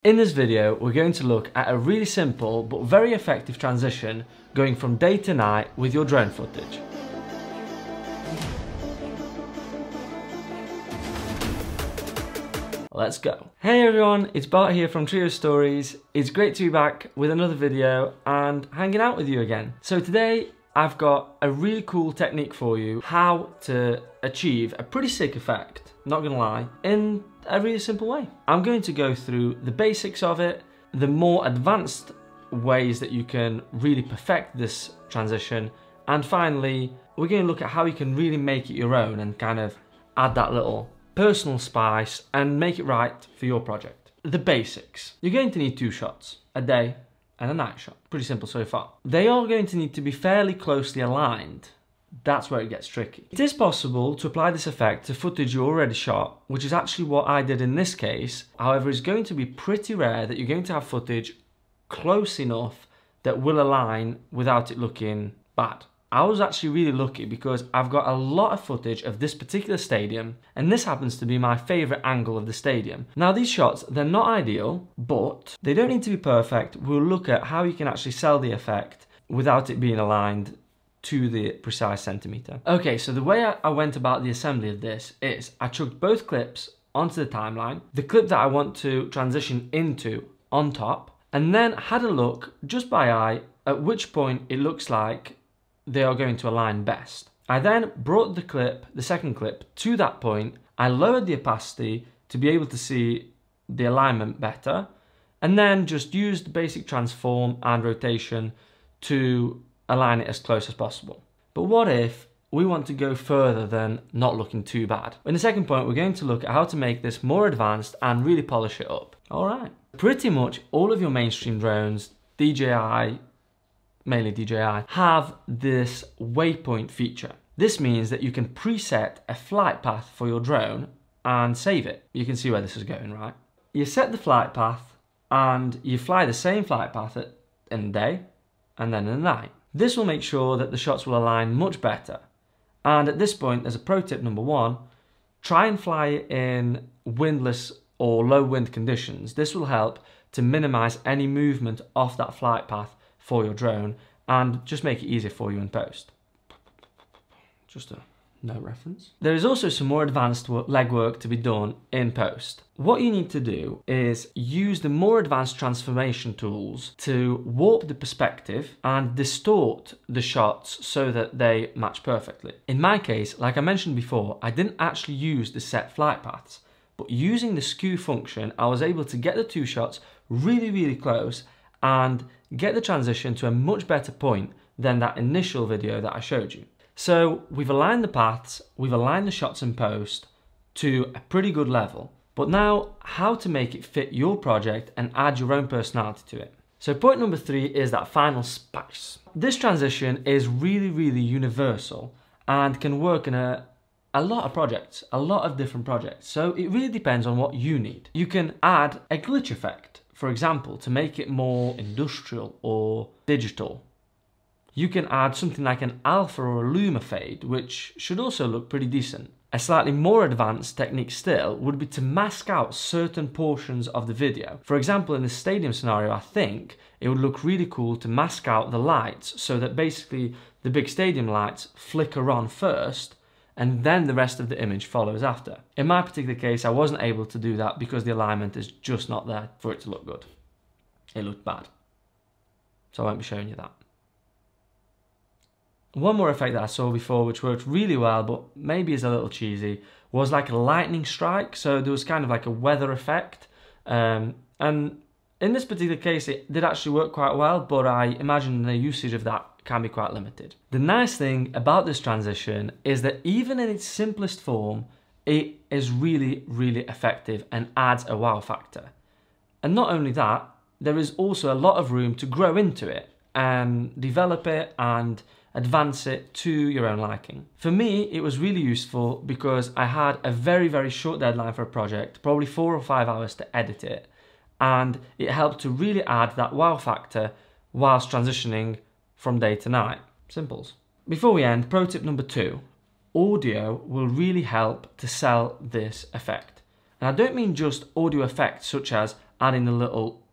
In this video, we're going to look at a really simple but very effective transition going from day to night with your drone footage. Let's go. Hey everyone, it's Bart here from Trio Stories. It's great to be back with another video and hanging out with you again. So today I've got a really cool technique for you, how to achieve a pretty sick effect, not gonna lie, in a really simple way. I'm going to go through the basics of it, the more advanced ways that you can really perfect this transition, and finally we're going to look at how you can really make it your own and kind of add that little personal spice and make it right for your project. The basics. You're going to need 2 shots, a day and a night shot. Pretty simple so far. They are going to need to be fairly closely aligned. That's where it gets tricky. It is possible to apply this effect to footage you already shot, which is actually what I did in this case. However, it's going to be pretty rare that you're going to have footage close enough that will align without it looking bad. I was actually really lucky because I've got a lot of footage of this particular stadium, and this happens to be my favourite angle of the stadium. Now these shots, they're not ideal, but they don't need to be perfect. We'll look at how you can actually sell the effect without it being aligned to the precise centimetre. Okay, so the way I went about the assembly of this is I chucked both clips onto the timeline, the clip that I want to transition into on top, and then had a look just by eye at which point it looks like they are going to align best. I then brought the clip, the second clip, to that point. I lowered the opacity to be able to see the alignment better, and then just used the basic transform and rotation to align it as close as possible. But what if we want to go further than not looking too bad? In the second point, we're going to look at how to make this more advanced and really polish it up. All right. Pretty much all of your mainstream drones, DJI, mainly DJI, have this Waypoint feature. This means that you can preset a flight path for your drone and save it. You can see where this is going, right? You set the flight path and you fly the same flight path in the day and then in the night. This will make sure that the shots will align much better. And at this point, there's a pro tip number 1, try and fly it in windless or low wind conditions. This will help to minimize any movement off that flight path for your drone and just make it easier for you in post. Just a note reference. There is also some more advanced legwork to be done in post. What you need to do is use the more advanced transformation tools to warp the perspective and distort the shots so that they match perfectly. In my case, like I mentioned before, I didn't actually use the set flight paths, but using the skew function, I was able to get the 2 shots really close and get the transition to a much better point than that initial video that I showed you. So we've aligned the paths, we've aligned the shots in post to a pretty good level. But now, how to make it fit your project and add your own personality to it. So point number 3 is that final spice. This transition is really universal and can work in a lot of projects, a lot of different projects. So it really depends on what you need. You can add a glitch effect, for example, to make it more industrial or digital. You can add something like an alpha or a luma fade, which should also look pretty decent. A slightly more advanced technique still would be to mask out certain portions of the video. For example, in the stadium scenario, I think it would look really cool to mask out the lights so that basically the big stadium lights flicker on first and then the rest of the image follows after. In my particular case, I wasn't able to do that because the alignment is just not there for it to look good. It looked bad. So I won't be showing you that. One more effect that I saw before which worked really well but maybe is a little cheesy was like a lightning strike. So there was kind of like a weather effect, and in this particular case it did actually work quite well, but I imagine the usage of that can be quite limited. The nice thing about this transition is that even in its simplest form it is really effective and adds a wow factor. And not only that, there is also a lot of room to grow into it and develop it and advance it to your own liking. For me, it was really useful because I had a very short deadline for a project, probably 4 or 5 hours to edit it, and it helped to really add that wow factor whilst transitioning from day to night. Simples. Before we end, pro tip number 2, audio will really help to sell this effect. And I don't mean just audio effects such as adding a little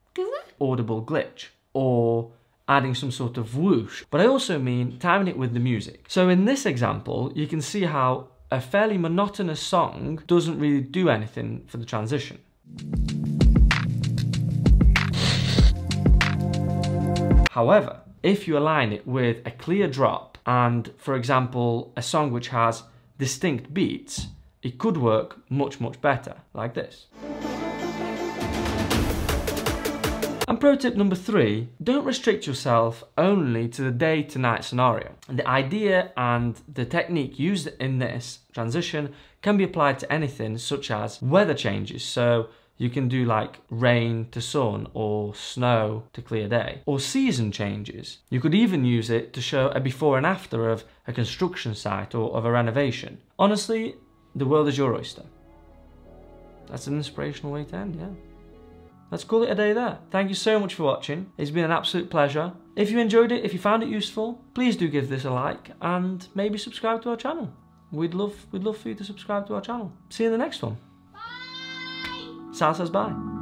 audible glitch or adding some sort of whoosh, but I also mean timing it with the music. So in this example, you can see how a fairly monotonous song doesn't really do anything for the transition. However, if you align it with a clear drop and, for example, a song which has distinct beats, it could work much, much better, like this. And pro tip number 3, don't restrict yourself only to the day to night scenario. The idea and the technique used in this transition can be applied to anything such as weather changes. So you can do like rain to sun or snow to clear day, or season changes. You could even use it to show a before and after of a construction site or of a renovation. Honestly, the world is your oyster. That's an inspirational way to end, yeah. Let's call it a day there. Thank you so much for watching. It's been an absolute pleasure. If you enjoyed it, if you found it useful, please do give this a like and maybe subscribe to our channel. We'd love for you to subscribe to our channel. See you in the next one. Bye! Sal says bye.